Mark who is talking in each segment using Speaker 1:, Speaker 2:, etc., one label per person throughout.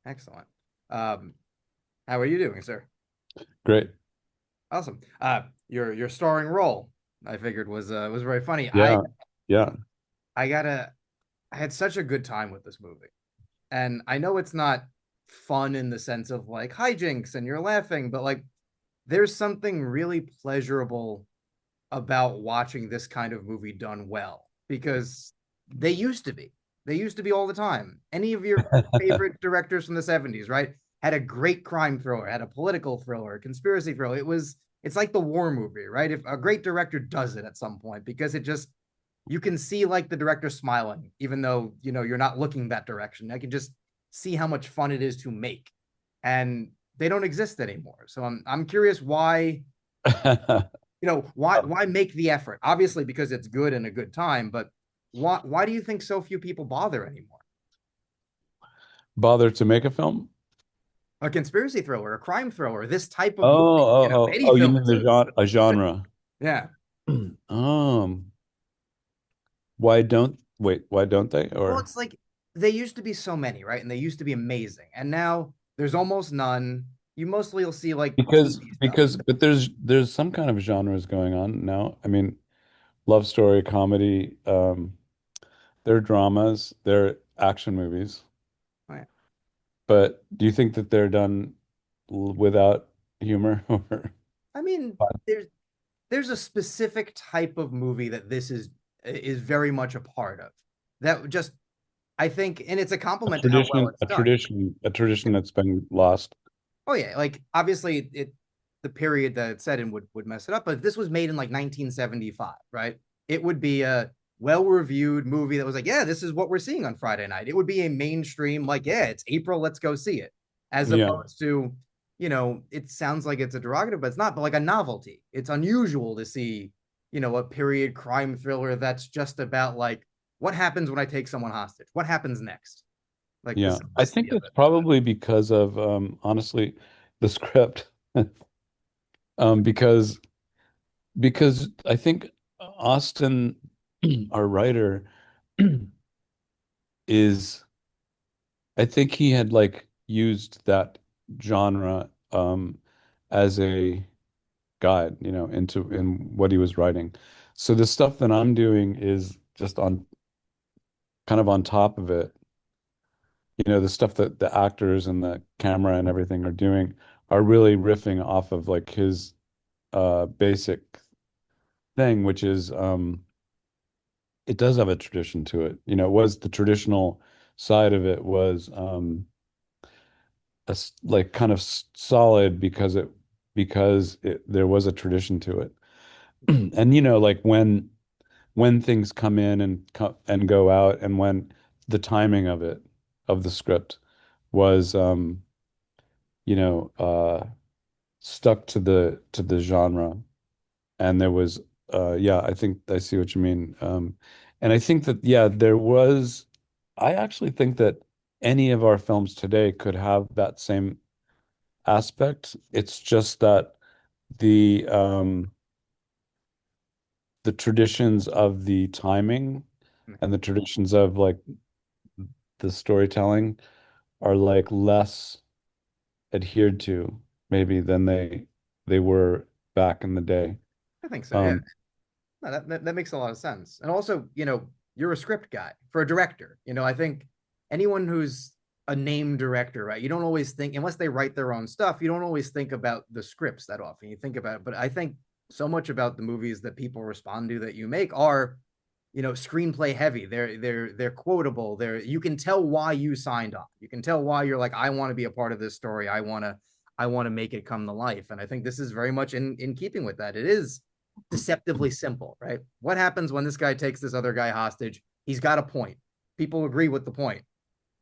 Speaker 1: Excellent. Um, how are you doing, sir?
Speaker 2: Great.
Speaker 1: Awesome. Your starring role, I figured was very funny.
Speaker 2: Yeah. Yeah.
Speaker 1: I gotta I had such a good time with this movie. And I know it's not fun in the sense of like hijinks and you're laughing, but like there's something really pleasurable about watching this kind of movie done well because they used to be. They used to be all the time. Any of your favorite directors from the 70s, right? Had a great crime thriller, had a political thriller, a conspiracy thriller. It's like the war movie, right? If a great director does it at some point because it just you can see like the director smiling even though, you're not looking that direction. I can just see how much fun it is to make. And they don't exist anymore. So I'm curious why why make the effort? Obviously, because it's good and a good time, but why do you think so few people bother anymore?
Speaker 2: Bother to make a film?
Speaker 1: A conspiracy thriller, a crime thriller, this type
Speaker 2: Oh,
Speaker 1: of movie, any
Speaker 2: you
Speaker 1: film
Speaker 2: mean
Speaker 1: is
Speaker 2: the genre, a genre?
Speaker 1: yeah.
Speaker 2: Um, why don't they?
Speaker 1: Well,
Speaker 2: Or
Speaker 1: it's like they used to be so many, right? And they used to be amazing, and now there's almost none. You mostly will see like TV stuff.
Speaker 2: but there's some kind of genres going on now. I mean, love story, comedy, there are dramas, there are action movies.
Speaker 1: Right.
Speaker 2: But do you think that they're done without humor or
Speaker 1: I mean, there's a specific type of movie that this is very much a part of. That just I think, and it's a compliment to how well it's done.
Speaker 2: a tradition that's been lost?
Speaker 1: Oh yeah, like obviously the period that it's set in would mess it up, but if this was made in like 1975, right? It would be a well-reviewed movie that was like, yeah, this is what we're seeing on Friday night. It would be a mainstream, like, yeah, it's April, let's go see it. As
Speaker 2: Yeah.
Speaker 1: opposed to, it sounds like it's a derogative, but it's not, but like a novelty. It's unusual to see, a period crime thriller that's just about like what happens when I take someone hostage? What happens next? Like the
Speaker 2: Yeah, I
Speaker 1: simplicity
Speaker 2: think
Speaker 1: of
Speaker 2: it's
Speaker 1: it.
Speaker 2: probably because of honestly the script. Because I think Austin, our writer, is I think he had like used that genre as a guide, into in what he was writing. So the stuff that I'm doing is just on kind of on top of it. The stuff that the actors and the camera and everything are doing are really riffing off of like his basic thing, which is it does have a tradition to it. It was the traditional side of it was like kind of solid because there was a tradition to it. And like when things come in and go out and when the timing of the script was you know stuck to the genre. And there was yeah, I think I see what you mean. And I think that yeah, I actually think that any of our films today could have that same aspect. It's just that the um the traditions of the timing and the traditions of like the storytelling are like less adhered to maybe than they were back in the day.
Speaker 1: I think so, yeah.
Speaker 2: Um,
Speaker 1: No, that makes a lot of sense. And also, you're a script guy for a director. I think anyone who's a name director, right? You don't always think, unless they write their own stuff, you don't always think about the scripts that often. You think about it, but I think so much about the movies that people respond to that you make are, screenplay heavy. They're quotable. You can tell why you signed on. You can tell why you're like, I want to be a part of this story. I want to make it come to life. And I think this is very much in keeping with that. It is deceptively simple, right? What happens when this guy takes this other guy hostage? He's got a point. People agree with the point.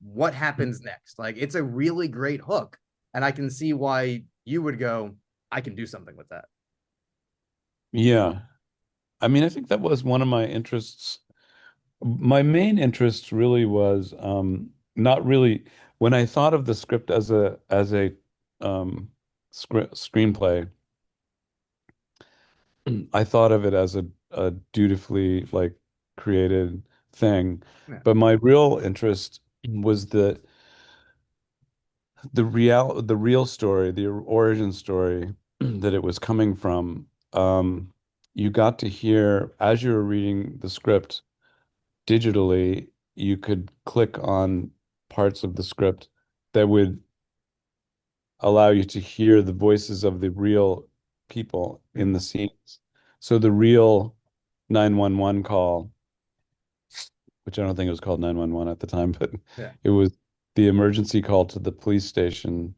Speaker 1: What happens next? Like, it's a really great hook. And I can see why you would go, I can do something with that.
Speaker 2: yeah. I mean, I think that was one of my interests. My main interest really was not really when I thought of the script as a screenplay, I thought of it as a dutifully like created thing.
Speaker 1: Yeah.
Speaker 2: But my real interest was the real story, the origin story that it was coming from, you got to hear as you were reading the script digitally, you could click on parts of the script that would allow you to hear the voices of the real people in
Speaker 1: Mhm.
Speaker 2: the scenes. So the real 911 call, which I don't think it was called 911 at the time, but
Speaker 1: Yeah.
Speaker 2: it was the emergency call to the police station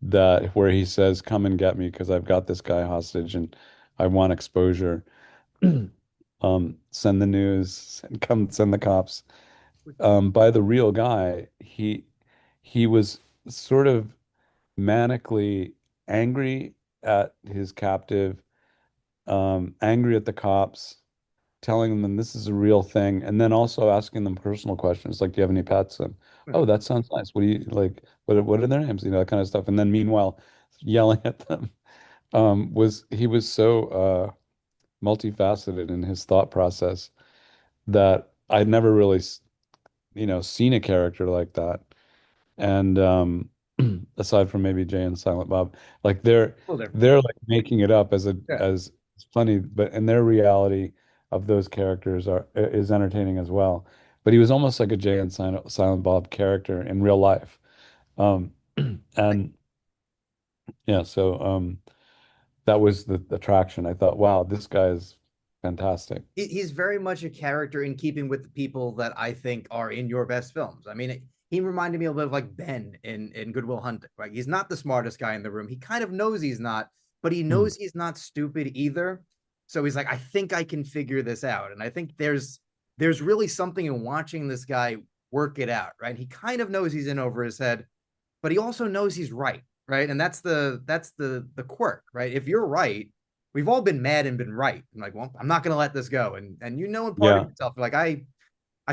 Speaker 2: that where he says, "Come and get me because I've got this guy hostage and I want exposure." Send the news, send the cops. By the real guy, he was sort of manically angry at his captive, angry at the cops, telling them this is a real thing, and then also asking them personal questions like, "Do you have any pets?" And
Speaker 1: Yeah.
Speaker 2: oh, that sounds nice. What do you like? What are their names? You know, that kind of stuff. And then meanwhile, yelling at them. Was he was so multifaceted in his thought process that I'd never really, seen a character like that. And aside from maybe Jay and Silent Bob, like
Speaker 1: A little different.
Speaker 2: they're like making it up
Speaker 1: Yeah.
Speaker 2: as funny, but in their reality of those characters is entertaining as well. But he was almost like a Jay and Silent Bob character in real life. Um, and yeah, so that was the attraction. I thought, wow, this guy is fantastic.
Speaker 1: He's very much a character in keeping with the people that I think are in your best films. I mean, he reminded me a little bit of like Ben in Good Will Hunting. Right, he's not the smartest guy in the room. He kind of knows he's not, but he
Speaker 2: Hmm.
Speaker 1: knows he's not stupid either. So he's like, I think I can figure this out, and I think there's really something in watching this guy work it out. Right, he kind of knows he's in over his head, but he also knows he's right. Right, and that's the quirk. Right, if you're right, we've all been mad and been right. I'm like, well, I'm not going to let this go. And in part of
Speaker 2: Yeah,
Speaker 1: yourself, like I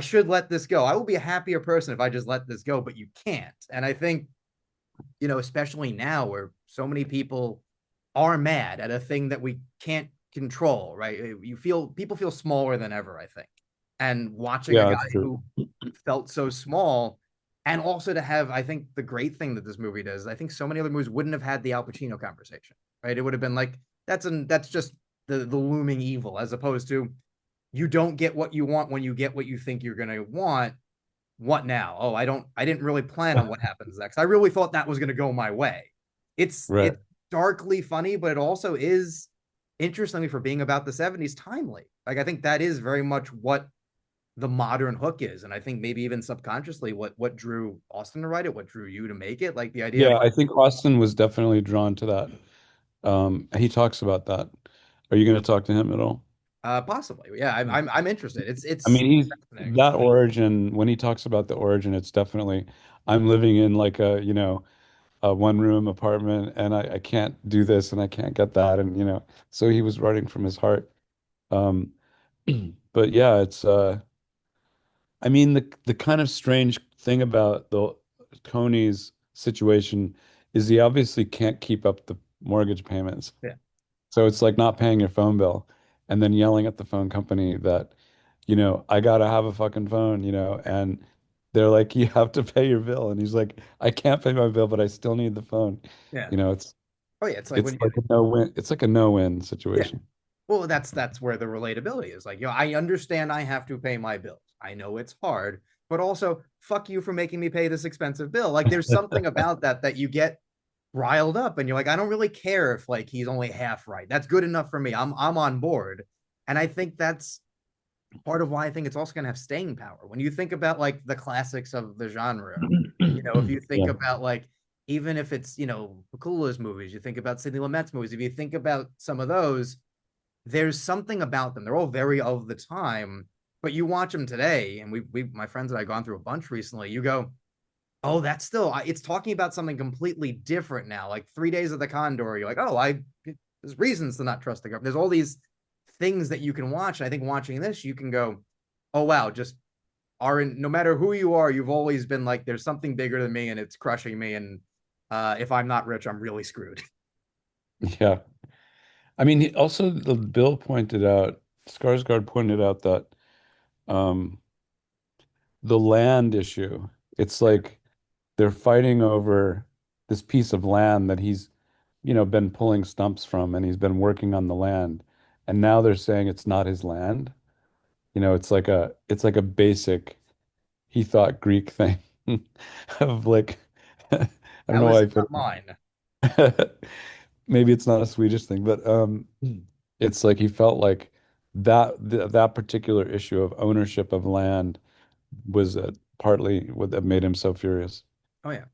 Speaker 1: should let this go. I will be a happier person if I just let this go, but you can't. And I think, especially now where so many people are mad at a thing that we can't control, right? People feel smaller than ever, I think. And watching a
Speaker 2: yeah,
Speaker 1: guy
Speaker 2: that's true.
Speaker 1: who felt so small, and also to have, I think the great thing that this movie does, I think so many other movies wouldn't have had the Al Pacino conversation, right? It would have been like, that's just the looming evil, as opposed to you don't get what you want when you get what you think you're gonna want. What now? Oh, I didn't really plan on what happens next. I really thought that was gonna go my way. It's
Speaker 2: Right.
Speaker 1: darkly funny, but it also is, interestingly, for being about the 70s, timely. Like I think that is very much what the modern hook is. And I think maybe even subconsciously what drew Austin to write it, what drew you to make it, like the idea of
Speaker 2: Yeah,
Speaker 1: like,
Speaker 2: I think Austin was definitely drawn to that. He talks about that. Are you going to talk to him at all?
Speaker 1: possibly. Yeah, I'm interested. It's
Speaker 2: I
Speaker 1: it's
Speaker 2: mean, he's
Speaker 1: fascinating.
Speaker 2: that origin, when he talks about the origin, it's definitely, I'm living in like a one room apartment and I can't do this and I can't get that. And, so he was writing from his heart. Um, but yeah, I mean, the kind of strange thing about the Tony's situation is he obviously can't keep up the mortgage payments.
Speaker 1: Yeah.
Speaker 2: So it's like not paying your phone bill and then yelling at the phone company that, I gotta have a fucking phone, and they're like, you have to pay your bill. And he's like, I can't pay my bill, but I still need the phone.
Speaker 1: Yeah.
Speaker 2: You know, it's
Speaker 1: Oh yeah. It's like
Speaker 2: it's
Speaker 1: when you,
Speaker 2: like a no-win. It's like a no-win
Speaker 1: yeah.
Speaker 2: situation.
Speaker 1: Well, that's where the relatability is. Like, I understand I have to pay my bills. I know it's hard, but also fuck you for making me pay this expensive bill. Like there's something about that you get riled up and you're like, I don't really care if like he's only half right. That's good enough for me. I'm on board. And I think that's part of why I think it's also going to have staying power. When you think about like the classics of the genre, if you think
Speaker 2: Yeah.
Speaker 1: about like, even if it's, Pakula's movies, you think about Sidney Lumet's movies, if you think about some of those, there's something about them. They're all very of the time, but you watch them today, and my friends and I gone through a bunch recently. You go, oh, that's still, it's talking about something completely different now. Like 3 Days of the Condor, you're like, oh, there's reasons to not trust the government. There's all these things that you can watch. And I think watching this, you can go, oh wow, just no matter who you are, you've always been like, there's something bigger than me, and it's crushing me. And if I'm not rich, I'm really screwed.
Speaker 2: Yeah. I mean, also the Bill pointed out, Skarsgård pointed out that um, the land issue, it's
Speaker 1: Yeah,
Speaker 2: like they're fighting over. this piece of land that he's, been pulling stumps from, and he's been working on the land, and now they're saying it's not his land. It's like a basic, he thought Greek thing of like, I don't
Speaker 1: That
Speaker 2: know why
Speaker 1: was
Speaker 2: I put
Speaker 1: not mine.
Speaker 2: it. Maybe it's not a Swedish thing, but it's like he felt like that particular issue of ownership of land was partly what that made him so furious.
Speaker 1: Oh yeah.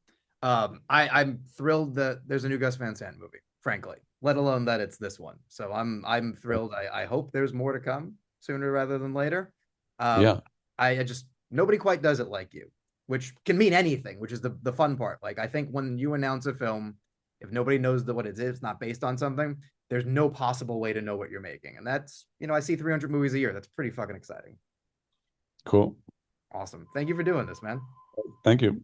Speaker 1: I'm thrilled that there's a new Gus Van Sant movie, frankly, let alone that it's this one. So I'm thrilled. I hope there's more to come sooner rather than later. Um,
Speaker 2: Yeah,
Speaker 1: I just nobody quite does it like you, which can mean anything, which is the fun part. Like I think when you announce a film, if nobody knows what it is, not based on something, there's no possible way to know what you're making. And that's, I see 300 movies a year. That's pretty fucking exciting.
Speaker 2: cool.
Speaker 1: Awesome. Thank you for doing this, man.
Speaker 2: Thank you.